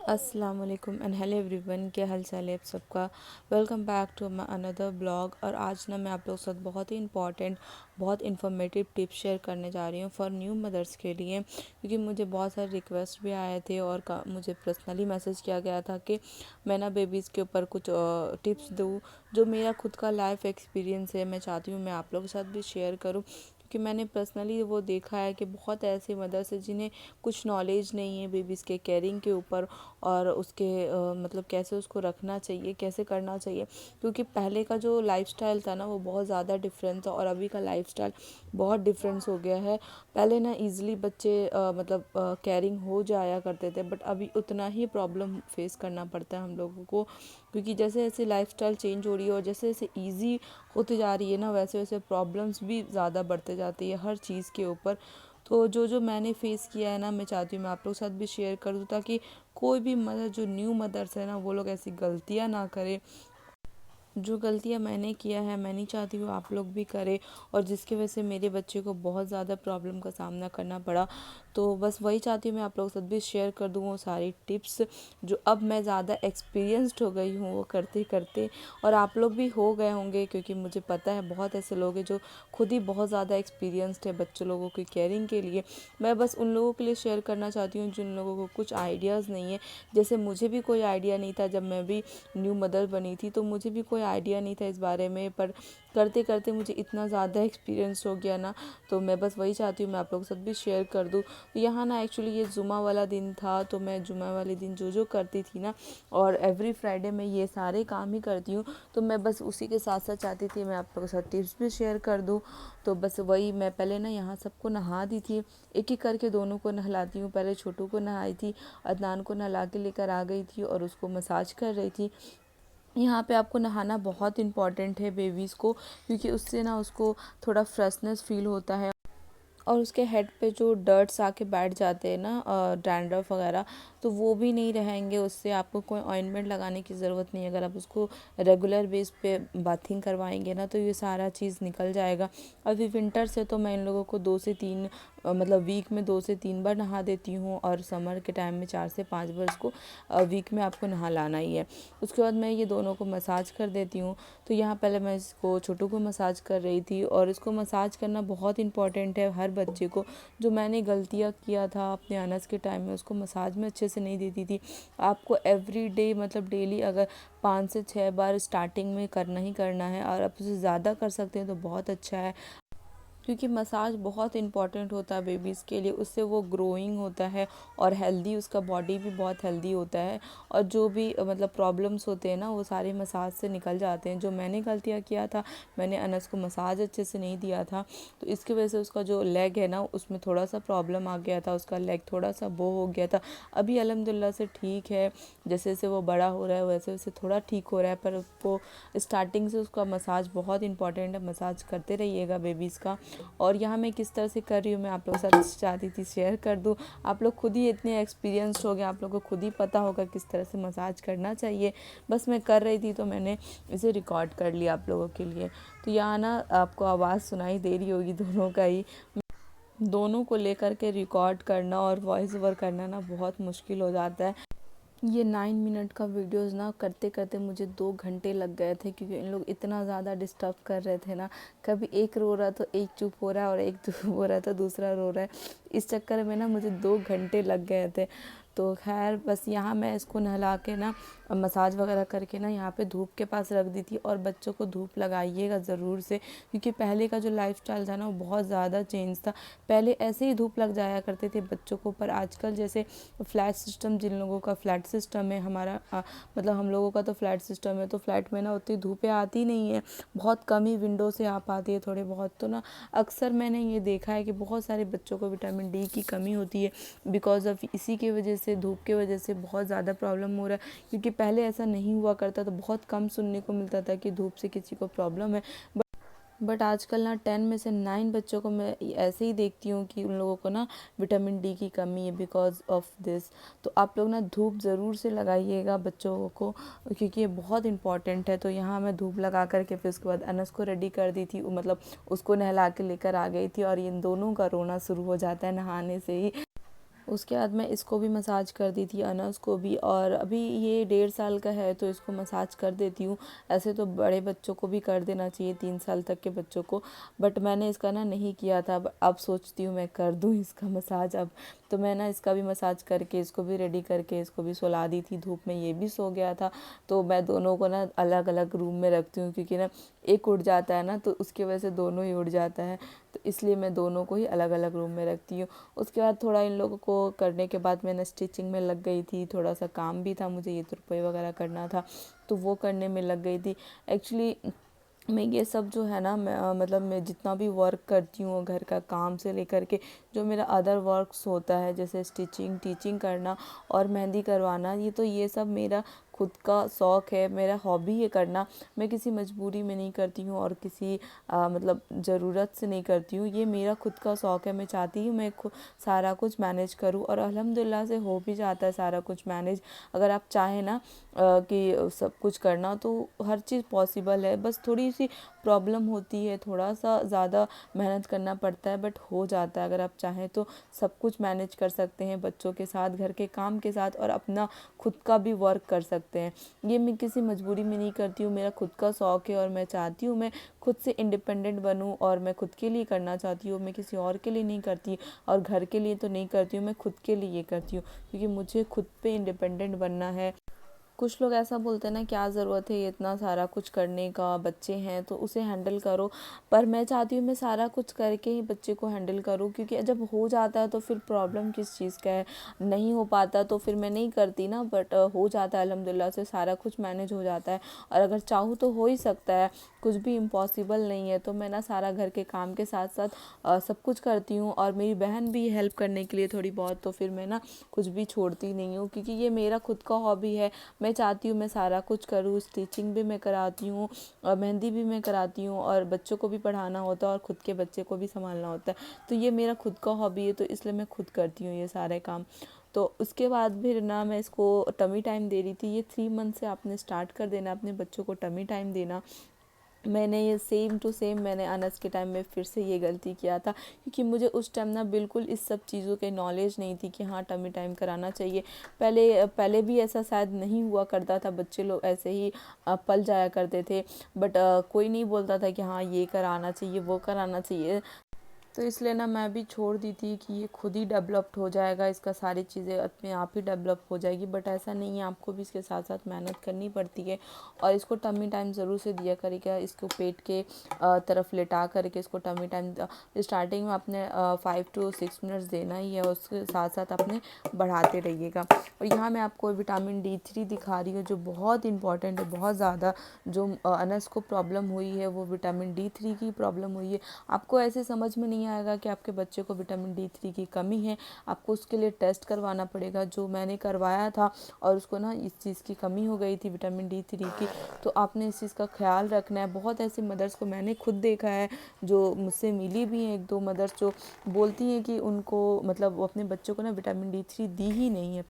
अस्सलाम वालेकुम and hello everyone, क्या हाल चाल है आप सबका। Welcome back to my another blog. और आज ना मैं आप लोगों के साथ बहुत ही इंपॉर्टेंट, बहुत इन्फॉर्मेटिव टिप्स शेयर करने जा रही हूँ फॉर न्यू मदर्स के लिए, क्योंकि मुझे बहुत सारे रिक्वेस्ट भी आए थे और मुझे पर्सनली मैसेज किया गया था कि मैं ना बेबीज़ के ऊपर कुछ टिप्स दूँ। जो मेरा खुद का लाइफ एक्सपीरियंस है, मैं चाहती हूँ मैं आप लोगों के साथ भी शेयर करूँ, क्योंकि मैंने पर्सनली वो देखा है कि बहुत ऐसे मदर्स हैं जिन्हें कुछ नॉलेज नहीं है बेबीज़ के केयरिंग के ऊपर और उसके मतलब कैसे उसको रखना चाहिए, कैसे करना चाहिए। क्योंकि पहले का जो लाइफस्टाइल था ना वो बहुत ज़्यादा डिफरेंट था और अभी का लाइफस्टाइल बहुत डिफरेंस हो गया है। पहले ना इजीली बच्चे मतलब कैरिंग हो जाया करते थे, बट अभी उतना ही प्रॉब्लम फेस करना पड़ता है हम लोगों को, क्योंकि जैसे जैसे लाइफस्टाइल चेंज हो रही है और जैसे जैसे ईजी होती जा रही है ना, वैसे वैसे प्रॉब्लम्स भी ज़्यादा बढ़ते जाती है हर चीज़ के ऊपर। तो जो जो मैंने फेस किया है ना, मैं चाहती हूँ मैं आप लोगों के साथ भी शेयर कर दूँ, ताकि कोई भी मदर जो न्यू मदर्स है ना वो लोग ऐसी गलतियाँ ना करें। जो गलतियाँ मैंने किया है मैं नहीं चाहती हूँ आप लोग भी करें, और जिसकी वजह से मेरे बच्चे को बहुत ज़्यादा प्रॉब्लम का सामना करना पड़ा। तो बस वही चाहती हूँ मैं आप लोगों के साथ भी शेयर कर दूँ वो सारी टिप्स जो अब मैं ज़्यादा एक्सपीरियंस्ड हो गई हूँ वो करते करते, और आप लोग भी हो गए होंगे, क्योंकि मुझे पता है बहुत ऐसे लोग हैं जो खुद ही बहुत ज़्यादा एक्सपीरियंस्ड है बच्चों लोगों की केयरिंग के लिए। मैं बस उन लोगों के लिए शेयर करना चाहती हूँ जिन लोगों को कुछ आइडियाज़ नहीं है। जैसे मुझे भी कोई आइडिया नहीं था जब मैं भी न्यू मदर बनी थी, तो मुझे भी कोई आइडिया नहीं था इस बारे में, पर करते करते मुझे इतना ज़्यादा एक्सपीरियंस हो गया ना। तो मैं बस वही चाहती हूँ मैं आप लोगों के साथ भी शेयर कर दूँ। तो यहाँ ना एक्चुअली ये जुमा वाला दिन था, तो मैं जुमा वाले दिन जो जो करती थी ना, और एवरी फ्राइडे मैं ये सारे काम ही करती हूँ, तो मैं बस उसी के साथ साथ चाहती थी मैं आप लोगों के साथ टिप्स भी शेयर कर दूँ। तो बस वही मैं पहले ना यहाँ सबको नहा दी थी, एक एक करके दोनों को नहलाती हूँ। पहले छोटू को नहाई थी, अदनान को नहला के लेकर आ गई थी और उसको मसाज कर रही थी। यहाँ पे आपको नहाना बहुत इम्पॉर्टेंट है बेबीज़ को, क्योंकि उससे ना उसको थोड़ा फ्रेशनेस फील होता है, और उसके हेड पे जो डर्ट्स आके बैठ जाते हैं ना, डैंड्रफ वगैरह, तो वो भी नहीं रहेंगे। उससे आपको कोई ऑइंटमेंट लगाने की ज़रूरत नहीं है। अगर आप उसको रेगुलर बेस पे बाथिंग करवाएंगे ना, तो ये सारा चीज़ निकल जाएगा। अभी विंटर से तो मैं इन लोगों को 2 से 3 मतलब वीक में 2 से 3 बार नहा देती हूँ, और समर के टाइम में 4 से 5 बार उसको वीक में आपको नहा लाना ही है। उसके बाद मैं ये दोनों को मसाज कर देती हूँ। तो यहाँ पहले मैं इसको छोटू को मसाज कर रही थी, और इसको मसाज करना बहुत इंपॉर्टेंट है हर बच्चे को। जो मैंने गलतियाँ किया था अपने अनस के टाइम में, उसको मसाज में अच्छे से नहीं देती थी। आपको एवरी डे मतलब डेली अगर 5 से 6 बार स्टार्टिंग में करना ही करना है, और आप उसे ज़्यादा कर सकते हैं तो बहुत अच्छा है, क्योंकि मसाज बहुत इंपॉर्टेंट होता है बेबीज़ के लिए। उससे वो ग्रोइंग होता है और हेल्दी, उसका बॉडी भी बहुत हेल्दी होता है, और जो भी मतलब प्रॉब्लम्स होते हैं ना वो सारे मसाज से निकल जाते हैं। जो मैंने गलतियाँ किया था, मैंने अनस को मसाज अच्छे से नहीं दिया था, तो इसकी वजह से उसका जो लेग है ना उसमें थोड़ा सा प्रॉब्लम आ गया था, उसका लेग थोड़ा सा बो हो गया था। अभी अल्हम्दुलिल्लाह से ठीक है, जैसे जैसे वो बड़ा हो रहा है वैसे वैसे थोड़ा ठीक हो रहा है, पर उसको स्टार्टिंग से उसका मसाज बहुत इंपॉर्टेंट है, मसाज करते रहिएगा बेबीज़ का। और यहाँ मैं किस तरह से कर रही हूँ मैं आप लोगों के साथ चाहती थी शेयर कर दूँ। आप लोग खुद ही इतने एक्सपीरियंस्ड हो गए, आप लोगों को खुद ही पता होगा किस तरह से मसाज करना चाहिए। बस मैं कर रही थी तो मैंने इसे रिकॉर्ड कर लिया आप लोगों के लिए। तो यहाँ ना आपको आवाज़ सुनाई दे रही होगी दोनों का ही। दोनों को लेकर के रिकॉर्ड करना और वॉइस ओवर करना ना बहुत मुश्किल हो जाता है। ये 9 मिनट का वीडियोज़ ना करते करते मुझे 2 घंटे लग गए थे, क्योंकि इन लोग इतना ज़्यादा डिस्टर्ब कर रहे थे ना। कभी एक रो रहा तो एक चुप हो रहा है, और एक चुप हो रहा तो दूसरा रो रहा है। इस चक्कर में ना मुझे 2 घंटे लग गए थे। तो खैर बस यहाँ मैं इसको नहला के ना मसाज वगैरह करके ना यहाँ पे धूप के पास रख दी थी। और बच्चों को धूप लगाइएगा ज़रूर से, क्योंकि पहले का जो लाइफस्टाइल था ना वो बहुत ज़्यादा चेंज था। पहले ऐसे ही धूप लग जाया करते थे बच्चों को, पर आजकल जैसे फ्लैट सिस्टम, जिन लोगों का फ्लैट सिस्टम है, हमारा मतलब हम लोगों का तो फ्लैट सिस्टम है, तो फ्लैट में ना उतनी धूपें आती नहीं है, बहुत कम ही विंडो से आ पाती है थोड़े बहुत। तो ना अक्सर मैंने ये देखा है कि बहुत सारे बच्चों को विटामिन डी की कमी होती है, बिकॉज ऑफ इसी की वजह से, धूप की वजह से बहुत ज़्यादा प्रॉब्लम हो रहा है। क्योंकि पहले ऐसा नहीं हुआ करता, तो बहुत कम सुनने को मिलता था कि धूप से किसी को प्रॉब्लम है। बट आजकल ना 10 में से 9 बच्चों को मैं ऐसे ही देखती हूँ कि उन लोगों को ना विटामिन डी की कमी है बिकॉज ऑफ दिस। तो आप लोग ना धूप ज़रूर से लगाइएगा बच्चों को, क्योंकि ये बहुत इंपॉर्टेंट है। तो यहाँ मैं धूप लगा करके फिर उसके बाद अनस को रेडी कर दी थी, मतलब उसको नहला के लेकर आ गई थी, और इन दोनों का रोना शुरू हो जाता है नहाने से ही। उसके बाद मैं इसको भी मसाज कर दी थी, अनस को भी, और अभी ये 1.5 साल का है तो इसको मसाज कर देती हूँ। ऐसे तो बड़े बच्चों को भी कर देना चाहिए, 3 साल तक के बच्चों को, बट मैंने इसका ना नहीं किया था। अब सोचती हूँ मैं कर दूँ इसका मसाज अब। तो मैं ना इसका भी मसाज करके, इसको भी रेडी करके, इसको भी सुला दी थी धूप में, ये भी सो गया था। तो मैं दोनों को ना अलग अलग रूम में रखती हूँ, क्योंकि ना एक उठ जाता है ना तो उसकी वजह से दोनों ही उठ जाता है, तो इसलिए मैं दोनों को ही अलग अलग रूम में रखती हूँ। उसके बाद थोड़ा इन लोगों को करने के बाद मैंने स्टिचिंग में लग गई थी, थोड़ा सा काम भी था मुझे, ये तुरपाई वगैरह करना था तो वो करने में लग गई थी। एक्चुअली मैं ये सब जो है ना, मतलब मैं जितना भी वर्क करती हूँ घर का काम से लेकर के, जो मेरा अदर वर्क्स होता है जैसे स्टिचिंग, टीचिंग करना और मेहंदी करवाना, ये सब मेरा खुद का शौक़ है, मेरा हॉबी है करना। मैं किसी मजबूरी में नहीं करती हूँ और किसी मतलब ज़रूरत से नहीं करती हूँ, ये मेरा खुद का शौक़ है। मैं चाहती हूँ मैं सारा कुछ मैनेज करूँ, और अल्हम्दुलिल्लाह से हो भी जाता है सारा कुछ मैनेज। अगर आप चाहें ना कि सब कुछ करना, तो हर चीज़ पॉसिबल है। बस थोड़ी सी प्रॉब्लम होती है, थोड़ा सा ज़्यादा मेहनत करना पड़ता है, बट हो जाता है। अगर आप चाहें तो सब कुछ मैनेज कर सकते हैं, बच्चों के साथ, घर के काम के साथ, और अपना खुद का भी वर्क कर सकते हैं। ये मैं किसी मजबूरी में नहीं करती हूँ, मेरा खुद का शौक़ है, और मैं चाहती हूँ मैं खुद से इंडिपेंडेंट बनूँ, और मैं खुद के लिए करना चाहती हूँ। मैं किसी और के लिए नहीं करती, और घर के लिए तो नहीं करती हूँ, मैं खुद के लिए ये करती हूँ, क्योंकि मुझे खुद पे इंडिपेंडेंट बनना है। कुछ लोग ऐसा बोलते हैं ना, क्या ज़रूरत है ये इतना सारा कुछ करने का, बच्चे हैं तो उसे हैंडल करो। पर मैं चाहती हूँ मैं सारा कुछ करके ही बच्चे को हैंडल करूँ, क्योंकि जब हो जाता है तो फिर प्रॉब्लम किस चीज़ का है। नहीं हो पाता तो फिर मैं नहीं करती ना, बट हो जाता है अल्हम्दुलिल्लाह से, सारा कुछ मैनेज हो जाता है। और अगर चाहूँ तो हो ही सकता है, कुछ भी इम्पॉसिबल नहीं है। तो मैं ना सारा घर के काम के साथ साथ सब कुछ करती हूँ, और मेरी बहन भी हेल्प करने के लिए थोड़ी बहुत, तो फिर मैं ना कुछ भी छोड़ती नहीं हूँ, क्योंकि ये मेरा खुद का हॉबी है। मैं चाहती हूँ मैं सारा कुछ करूँ, स्टिचिंग भी मैं कराती हूँ, और मेहंदी भी मैं कराती हूँ, और बच्चों को भी पढ़ाना होता है, और खुद के बच्चे को भी संभालना होता है। तो ये मेरा खुद का हॉबी है, तो इसलिए मैं खुद करती हूँ ये सारे काम। तो उसके बाद फिर ना मैं इसको टमी टाइम दे रही थी। ये 3 मंथ से आपने स्टार्ट कर देना अपने बच्चों को टमी टाइम देना। मैंने ये सेम टू सेम मैंने अनस के टाइम में फिर से ये गलती किया था, क्योंकि मुझे उस टाइम ना बिल्कुल इस सब चीज़ों के नॉलेज नहीं थी कि हाँ टमी टाइम कराना चाहिए। पहले भी ऐसा शायद नहीं हुआ करता था, बच्चे लोग ऐसे ही पल जाया करते थे, बट कोई नहीं बोलता था कि हाँ ये कराना चाहिए, वो कराना चाहिए। तो इसलिए ना मैं भी छोड़ दी थी कि ये खुद ही डेवलप्ड हो जाएगा, इसका सारी चीज़ें अपने आप ही डेवलप हो जाएगी, बट ऐसा नहीं है, आपको भी इसके साथ साथ मेहनत करनी पड़ती है। और इसको टमी टाइम ज़रूर से दिया करेगा, इसको पेट के तरफ लेटा करके इसको टमी टाइम स्टार्टिंग में आपने 5 to 6 मिनट्स देना ही है, उसके साथ साथ आपने बढ़ाते रहिएगा। और यहाँ मैं आपको विटामिन D3 दिखा रही हूँ, जो बहुत इंपॉर्टेंट है, बहुत ज़्यादा। जो अनस को प्रॉब्लम हुई है वो विटामिन D3 की प्रॉब्लम हुई है। आपको ऐसे समझ में नहीं आएगा कि आपके बच्चे को विटामिन D3 की कमी है, आपको उसके लिए टेस्ट करवाना पड़ेगा, जो मैंने करवाया था। और उसको ना इस चीज़ की कमी हो गई थी विटामिन D3 की, तो आपने इस चीज़ का ख्याल रखना है। बहुत ऐसी मदर्स को मैंने खुद देखा है, जो मुझसे मिली भी हैं, 1-2 मदर्स जो बोलती हैं कि उनको मतलब वो अपने बच्चों को ना विटामिन D3 दी ही नहीं है।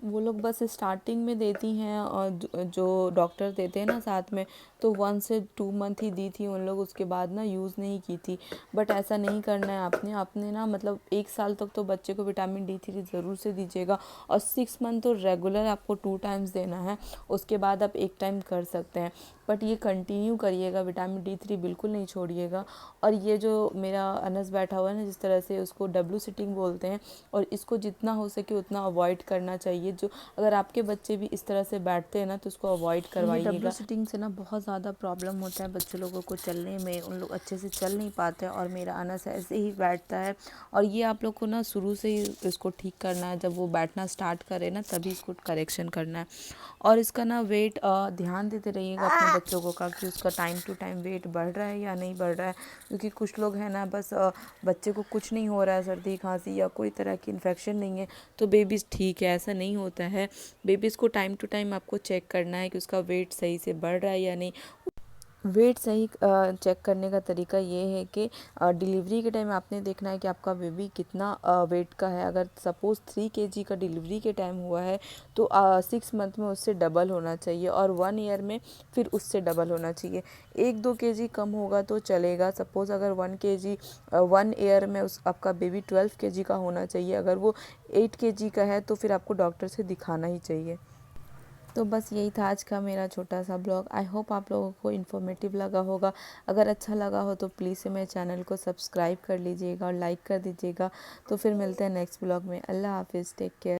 वो लोग बस स्टार्टिंग में देती हैं, और जो डॉक्टर देते हैं ना साथ में, तो 1 से 2 मंथ ही दी थी उन लोग, उसके बाद ना यूज़ नहीं की थी। बट ऐसा नहीं करना है आपने ना, मतलब 1 साल तक तो बच्चे को विटामिन D3 ज़रूर से दीजिएगा, और 6 मंथ तो रेगुलर आपको 2 टाइम्स देना है। उसके बाद आप 1 टाइम कर सकते हैं, बट ये कंटिन्यू करिएगा, विटामिन D3 बिल्कुल नहीं छोड़िएगा। और ये जो मेरा अनस बैठा हुआ है ना, जिस तरह से, उसको डब्लू सिटिंग बोलते हैं, और इसको जितना हो सके उतना अवॉइड करना चाहिए। जो अगर आपके बच्चे भी इस तरह से बैठते हैं ना, तो उसको अवॉइड करवाइएगा। डब्लू सिटिंग से ना बहुत ज़्यादा प्रॉब्लम होता है बच्चे लोगों को चलने में, उन लोग अच्छे से चल नहीं पाते हैं, और मेरा अनस ऐसे ही बैठता है। और ये आप लोग को ना शुरू से ही इसको ठीक करना है, जब वो बैठना स्टार्ट करे ना तभी इसको करेक्शन करना है। और इसका ना वेट ध्यान देते रहिएगा अपने बच्चों को का, कि उसका टाइम टू टाइम वेट बढ़ रहा है या नहीं बढ़ रहा है। क्योंकि कुछ लोग हैं ना, बस बच्चे को कुछ नहीं हो रहा है, सर्दी खांसी या कोई तरह की इन्फेक्शन नहीं है, तो बेबीज़ ठीक है, ऐसा नहीं होता है। बेबीज़ को टाइम टू टाइम आपको चेक करना है कि उसका वेट सही से बढ़ रहा है या नहीं। वेट सही चेक करने का तरीका ये है कि डिलीवरी के टाइम आपने देखना है कि आपका बेबी कितना वेट का है। अगर सपोज़ 3 kg का डिलीवरी के टाइम हुआ है तो 6 मंथ में उससे डबल होना चाहिए और 1 ईयर में फिर उससे डबल होना चाहिए। 1-2 kg कम होगा तो चलेगा। सपोज़ अगर 1 kg 1 ईयर में उस आपका बेबी 12 kg का होना चाहिए, अगर वो 8 kg का है तो फिर आपको डॉक्टर से दिखाना ही चाहिए। तो बस यही था आज का मेरा छोटा सा ब्लॉग। आई होप आप लोगों को इन्फॉर्मेटिव लगा होगा। अगर अच्छा लगा हो तो प्लीज़ से मेरे चैनल को सब्सक्राइब कर लीजिएगा और लाइक कर दीजिएगा। तो फिर मिलते हैं नेक्स्ट ब्लॉग में। अल्लाह हाफिज़, टेक केयर।